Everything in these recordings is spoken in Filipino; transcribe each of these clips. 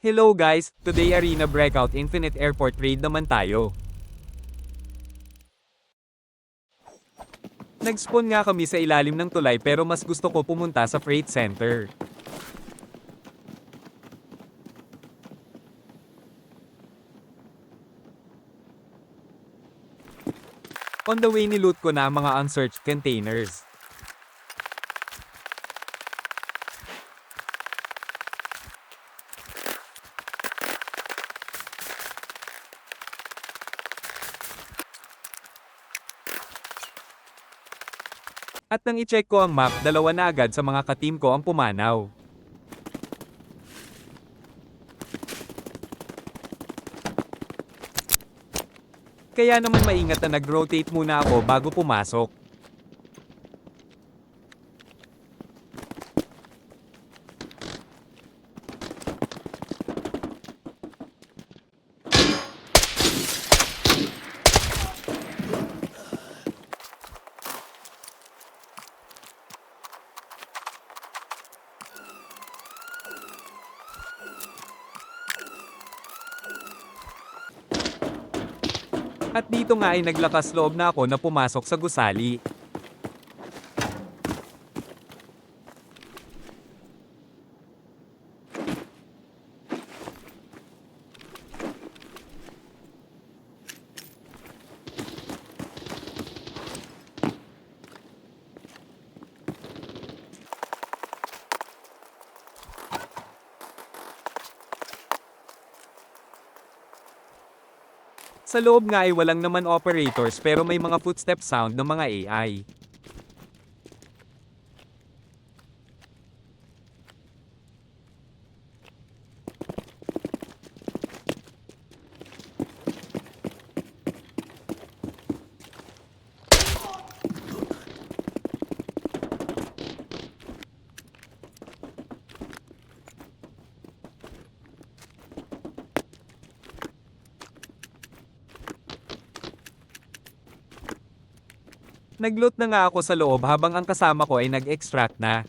Hello guys, today Arena Breakout Infinite Airport Raid naman tayo. Nag-spawn nga kami sa ilalim ng tulay pero mas gusto ko pumunta sa freight center. On the way niloot ko na ang mga unsearched containers. At nang i-check ko ang map, dalawa na agad sa mga ka-team ko ang pumanaw. Kaya naman maingat na nag-rotate muna ako bago pumasok. At dito nga ay naglakas loob na ako na pumasok sa gusali. Sa loob nga ay walang naman operators pero may mga footstep sound ng mga AI. Nagloot na nga ako sa loob habang ang kasama ko ay nag-extract na.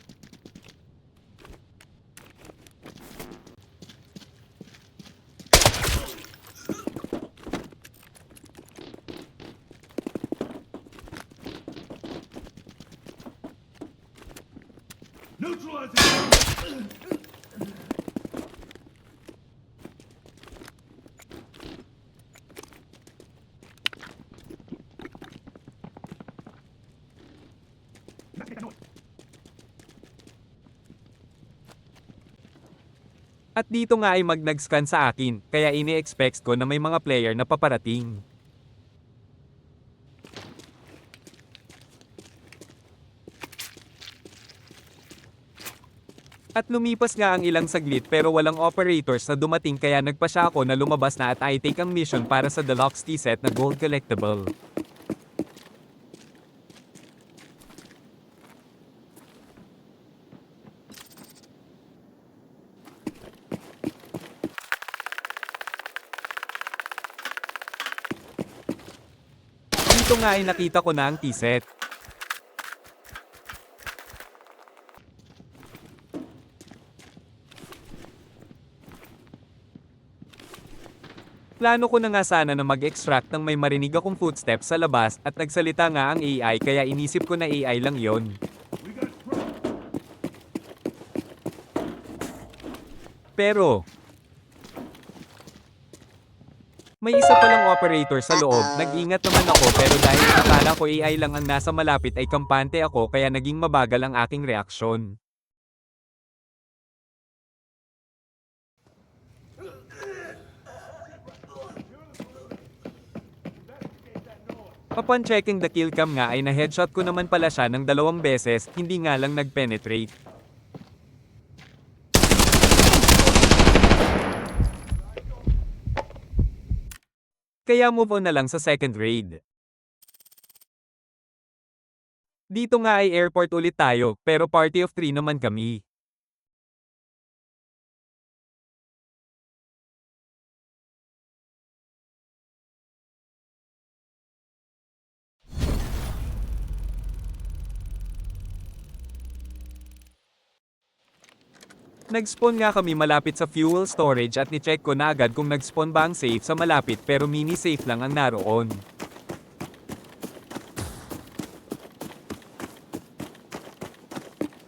At dito nga ay nag-scan sa akin, kaya ini-expect ko na may mga player na paparating. At lumipas nga ang ilang saglit pero walang operators na dumating kaya nagpa siya ako na lumabas na at I-take ang mission para sa Deluxe Tea Set na gold collectible. Dito nga ay nakita ko na ang tea set. Plano ko na nga sana na mag-extract nang may marinig akong footsteps sa labas at nagsalita nga ang AI kaya inisip ko na AI lang yon. Pero, may isa palang operator sa loob, nag-ingat naman ako pero dahil akala ko AI lang ang nasa malapit ay kampante ako kaya naging mabagal ang aking reaksyon. Upon checking the kill cam nga ay na-headshot ko naman pala siya ng 2 beses, hindi nga lang nag-penetrate. Kaya move on na lang sa second raid. Dito nga ay airport ulit tayo, pero party of 3 naman kami. Nag-spawn nga kami malapit sa fuel storage at ni-check ko na agad kung nag-spawn ba ang safe sa malapit pero mini safe lang ang naroon.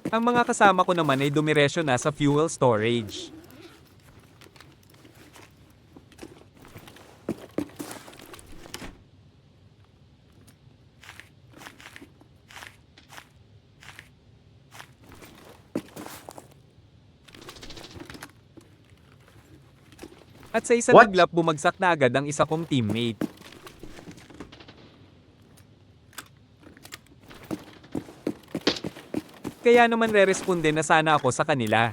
Ang mga kasama ko naman ay dumiresyo na sa fuel storage. At sa isang What? iglap bumagsak na agad ang isa kong teammate. Kaya naman re-responde na sana ako sa kanila.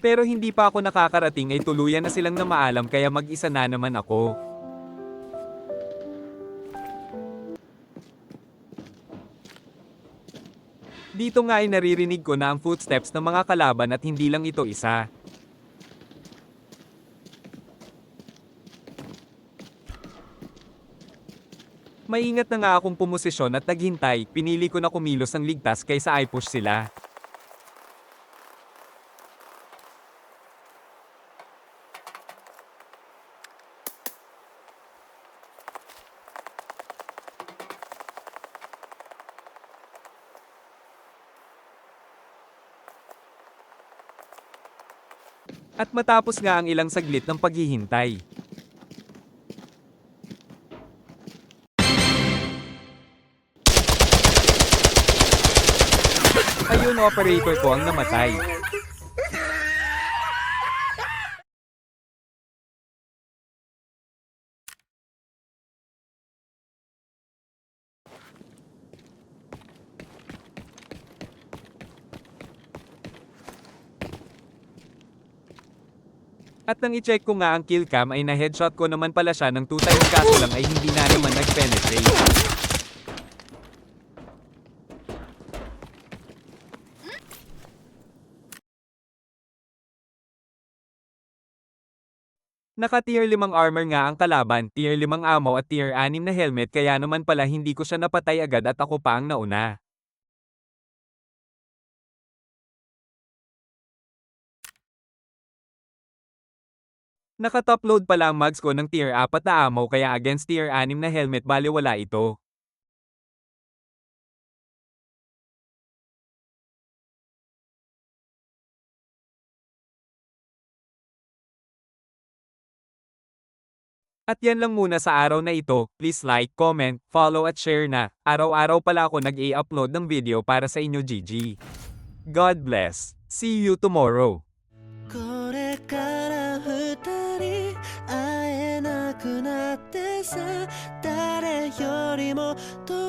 Pero hindi pa ako nakakarating ay tuluyan na silang namaalam kaya mag-isa na naman ako. Dito nga ay naririnig ko na ang footsteps ng mga kalaban at hindi lang ito isa. Maingat na nga akong pumosisyon at naghintay, pinili ko na kumilos ng ligtas kaysa i-push sila. At matapos nga ang ilang saglit ng paghihintay. Ayun, operator ko ang namatay. At nang i-check ko nga ang kill cam ay na-headshot ko naman pala siya ng 2 times kaso lang ay hindi na naman nag-penetrate. Naka tier 5 armor nga ang kalaban, tier 5 ammo at tier 6 na helmet kaya naman pala hindi ko siya napatay agad at ako pa ang nauna. Naka-top load pala ang mags ko ng tier 4 na ammo kaya against tier 6 na helmet baliwala ito. At yan lang muna sa araw na ito, please like, comment, follow at share na. Araw-araw pala ako nag-i-upload ng video para sa inyo GG. God bless. See you tomorrow. これから二人会えなくなってさ誰よりも遠